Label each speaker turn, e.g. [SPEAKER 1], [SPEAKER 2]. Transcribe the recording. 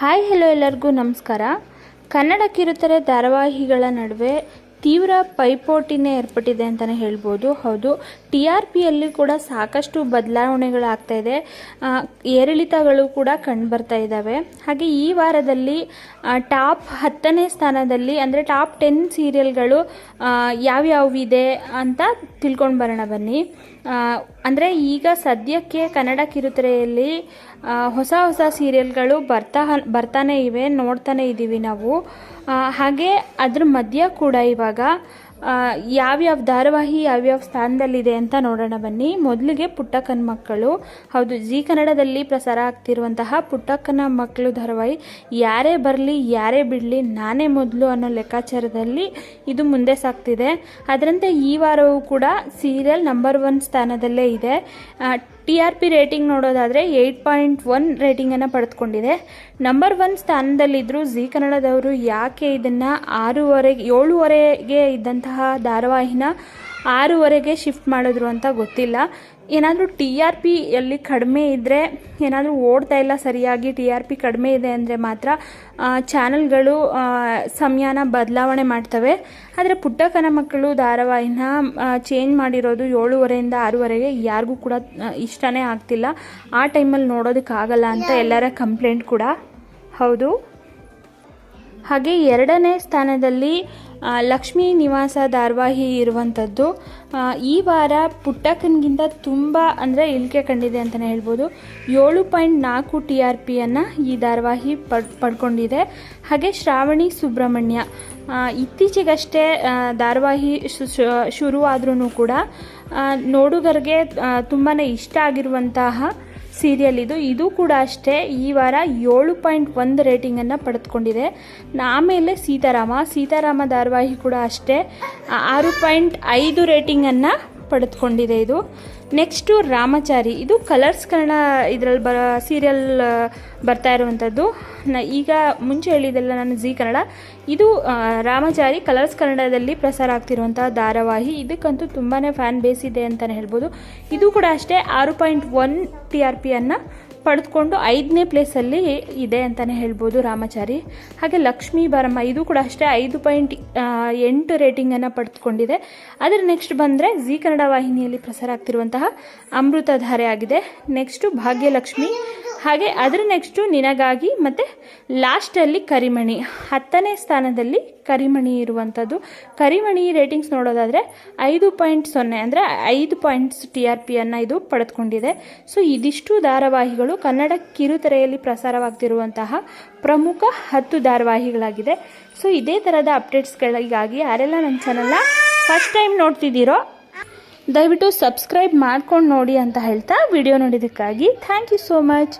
[SPEAKER 1] Hi hello ಎಲ್ಲರಿಗೂ ನಮಸ್ಕಾರ. ಕನ್ನಡ ಕಿರುತೆರೆ ಧಾರಾವಾಹಿಗಳ ನಡುವೆ ತೀವ್ರ ಪೈಪೋಟಿನೇ ಏರ್ಪಟ್ಟಿದೆ ಅಂತಲೇ ಹೇಳ್ಬೋದು. ಹೌದು, ಟಿ ಆರ್ ಪಿಯಲ್ಲಿ ಕೂಡ ಸಾಕಷ್ಟು ಬದಲಾವಣೆಗಳಾಗ್ತಾ ಇದೆ, ಏರಿಳಿತಗಳು ಕೂಡ ಕಂಡುಬರ್ತಾ ಇದ್ದಾವೆ. ಹಾಗೆ ಈ ವಾರದಲ್ಲಿ ಟಾಪ್ 10ನೇ ಸ್ಥಾನದಲ್ಲಿ ಅಂದರೆ ಟಾಪ್ 10 ಸೀರಿಯಲ್ಗಳು ಯಾವ್ಯಾವಿದೆ ಅಂತ ತಿಳ್ಕೊಂಡು ಬರೋಣ ಬನ್ನಿ. ಅಂದರೆ ಈಗ ಸದ್ಯಕ್ಕೆ ಕನ್ನಡ ಕಿರುತೆರೆಯಲ್ಲಿ ಹೊಸ ಸೀರಿಯಲ್ಗಳು ಬರ್ತಾನೆ ಇವೆ, ನೋಡ್ತಾನೆ ಇದ್ದೀವಿ ನಾವು. ಹಾಗೆ ಅದ್ರ ಮಧ್ಯ ಕೂಡ ಇವಾಗ ಯಾವ್ಯಾವ ಧಾರಾವಾಹಿ ಯಾವ್ಯಾವ ಸ್ಥಾನದಲ್ಲಿದೆ ಅಂತ ನೋಡೋಣ ಬನ್ನಿ. ಮೊದಲಿಗೆ ಪುಟ್ಟಕ್ಕನ ಮಕ್ಕಳು. ಹೌದು, ಜಿ ಕನ್ನಡದಲ್ಲಿ ಪ್ರಸಾರ ಆಗ್ತಿರುವಂತಹ ಪುಟ್ಟಕ್ಕನ ಮಕ್ಕಳು ಧಾರಾವಾಹಿ ಯಾರೇ ಬರಲಿ ಯಾರೇ ಬಿಡಲಿ ನಾನೇ ಮೊದಲು ಅನ್ನೋ ಲೆಕ್ಕಾಚಾರದಲ್ಲಿ ಇದು ಮುಂದೆ ಸಾಗ್ತಿದೆ. ಅದರಂತೆ ಈ ವಾರವೂ ಕೂಡ ಸೀರಿಯಲ್ ನಂಬರ್ 1 ಸ್ಥಾನದಲ್ಲೇ ಇದೆ. ಟಿ ಆರ್ ಪಿ ರೇಟಿಂಗ್ ನೋಡೋದಾದರೆ 8.1 ರೇಟಿಂಗನ್ನು ಪಡೆದುಕೊಂಡಿದೆ. ನಂಬರ್ 1 ಸ್ಥಾನದಲ್ಲಿದ್ದರೂ ಜಿ ಕನ್ನಡದವರು ಯಾಕೆ ಇದನ್ನು 7:30ಗೆ ಇದ್ದಂತಹ ಧಾರಾವಾಹಿನ 6:30ಗೆ ಶಿಫ್ಟ್ ಮಾಡಿದ್ರು ಅಂತ ಗೊತ್ತಿಲ್ಲ. ಏನಾದರೂ ಟಿ ಆರ್ ಪಿಯಲ್ಲಿ ಕಡಿಮೆ ಇದ್ದರೆ, ಏನಾದರೂ ಓಡ್ತಾ ಇಲ್ಲ ಸರಿಯಾಗಿ, ಟಿ ಆರ್ ಪಿ ಕಡಿಮೆ ಇದೆ ಅಂದರೆ ಮಾತ್ರ ಚಾನಲ್ಗಳು ಸಮಯನ ಬದಲಾವಣೆ ಮಾಡ್ತವೆ. ಆದರೆ ಪುಟ್ಟಕ್ಕನ ಮಕ್ಕಳು ಧಾರಾವಾಹಿನ ಚೇಂಜ್ ಮಾಡಿರೋದು 7:30ಯಿಂದ 6:30ಗೆ ಯಾರಿಗೂ ಕೂಡ ಇಷ್ಟನೇ ಆಗ್ತಿಲ್ಲ. ಆ ಟೈಮಲ್ಲಿ ನೋಡೋದಕ್ಕಾಗಲ್ಲ ಅಂತ ಎಲ್ಲರ ಕಂಪ್ಲೇಂಟ್ ಕೂಡ. ಹೌದು, ಹಾಗೆ 2ನೇ ಸ್ಥಾನದಲ್ಲಿ ಲಕ್ಷ್ಮೀ ನಿವಾಸ ಧಾರಾವಾಹಿ ಇರುವಂಥದ್ದು. ಈ ವಾರ ಪುಟ್ಟಕ್ಕನಿಗಿಂತ ತುಂಬ ಅಂದರೆ ಇಳಿಕೆ ಕಂಡಿದೆ ಅಂತಲೇ ಹೇಳ್ಬೋದು. 7.4 ಟಿ ಆರ್ ಪಿಯನ್ನು ಈ ಧಾರಾವಾಹಿ ಪಡ್ಕೊಂಡಿದೆ. ಹಾಗೆ ಶ್ರಾವಣಿ ಸುಬ್ರಹ್ಮಣ್ಯ ಇತ್ತೀಚೆಗಷ್ಟೇ ಧಾರಾವಾಹಿ ಶುರುವಾದ್ರೂ ಕೂಡ ನೋಡುಗರಿಗೆ ತುಂಬಾ ಇಷ್ಟ ಆಗಿರುವಂತಹ ಸೀರಿಯಲ್ ಇದು ಕೂಡ ಅಷ್ಟೇ ಈ ವಾರ 7.1 ರೇಟಿಂಗನ್ನು ಪಡೆದುಕೊಂಡಿದೆ. ಆಮೇಲೆ ಸೀತಾರಾಮ ಧಾರಾವಾಹಿ ಕೂಡ ಅಷ್ಟೇ 6.5 ರೇಟಿಂಗನ್ನು ಪಡೆದುಕೊಂಡಿದೆ. ಇದು ನೆಕ್ಸ್ಟು ರಾಮಚಾರಿ, ಇದು ಕಲರ್ಸ್ ಕನ್ನಡ ಇದರಲ್ಲಿ ಸೀರಿಯಲ್ ಬರ್ತಾ ಇರುವಂಥದ್ದು. ಈಗ ಮುಂಚೆ ಹೇಳಿದೆಲ್ಲ ನಾನು ಜಿ ಕನ್ನಡ, ಇದು ರಾಮಚಾರಿ ಕಲರ್ಸ್ ಕನ್ನಡದಲ್ಲಿ ಪ್ರಸಾರ ಆಗ್ತಿರುವಂಥ ಧಾರಾವಾಹಿ. ಇದಕ್ಕಂತೂ ತುಂಬಾ ಫ್ಯಾನ್ ಬೇಸ್ ಇದೆ ಅಂತಲೇ ಹೇಳ್ಬೋದು. ಇದು ಕೂಡ ಅಷ್ಟೇ 6.1 ಟಿ ಆರ್ ಪಿಯನ್ನು ಪಡೆದುಕೊಂಡು 5ನೇ ಪ್ಲೇಸಲ್ಲಿ ಇದೆ ಅಂತಲೇ ಹೇಳ್ಬೋದು ರಾಮಚಾರಿ. ಹಾಗೆ ಲಕ್ಷ್ಮೀ ಬಾರಮ್ಮ, ಇದು ಕೂಡ ಅಷ್ಟೇ 5.8 ರೇಟಿಂಗನ್ನು ಪಡೆದುಕೊಂಡಿದೆ. ಅದರ ನೆಕ್ಸ್ಟ್ ಬಂದರೆ ಜಿ ಕನ್ನಡ ವಾಹಿನಿಯಲ್ಲಿ ಪ್ರಸಾರ ಆಗ್ತಿರುವಂತಹ ಅಮೃತಧಾರೆ ಆಗಿದೆ. ನೆಕ್ಸ್ಟು ಭಾಗ್ಯಲಕ್ಷ್ಮಿ, ಹಾಗೆ ಅದರ ನೆಕ್ಸ್ಟು ನಿನಗಾಗಿ, ಮತ್ತು ಲಾಸ್ಟಲ್ಲಿ ಕರಿಮಣಿ. 10ನೇ ಸ್ಥಾನದಲ್ಲಿ ಕರಿಮಣಿ ಇರುವಂಥದ್ದು. ಕರಿಮಣಿ ರೇಟಿಂಗ್ಸ್ ನೋಡೋದಾದರೆ 5.0 ಅಂದರೆ 5 ಪಾಯಿಂಟ್ಸ್ ಟಿ ಆರ್ ಪಿಯನ್ನು ಇದು ಪಡೆದುಕೊಂಡಿದೆ. ಸೊ ಇದಿಷ್ಟು ಧಾರಾವಾಹಿಗಳು ಕನ್ನಡ ಕಿರುತೆರೆಯಲ್ಲಿ ಪ್ರಸಾರವಾಗ್ತಿರುವಂತಹ ಪ್ರಮುಖ 10 ಧಾರಾವಾಹಿಗಳಾಗಿದೆ. ಸೊ ಇದೇ ಥರದ ಅಪ್ಡೇಟ್ಸ್ಗಳಿಗಾಗಿ ಯಾರೆಲ್ಲ ನನ್ನ ಚಾನಲ್ನ ಫಸ್ಟ್ ಟೈಮ್ ನೋಡ್ತಿದ್ದೀರೋ ದಯವಿಟ್ಟು ಸಬ್ಸ್ಕ್ರೈಬ್ ಮಾಡ್ಕೊಂಡು ನೋಡಿ ಅಂತ ಹೇಳ್ತಾ ವಿಡಿಯೋ ನೋಡಿದ್ದಕ್ಕಾಗಿ ಥ್ಯಾಂಕ್ ಯು ಸೋ ಮಚ್.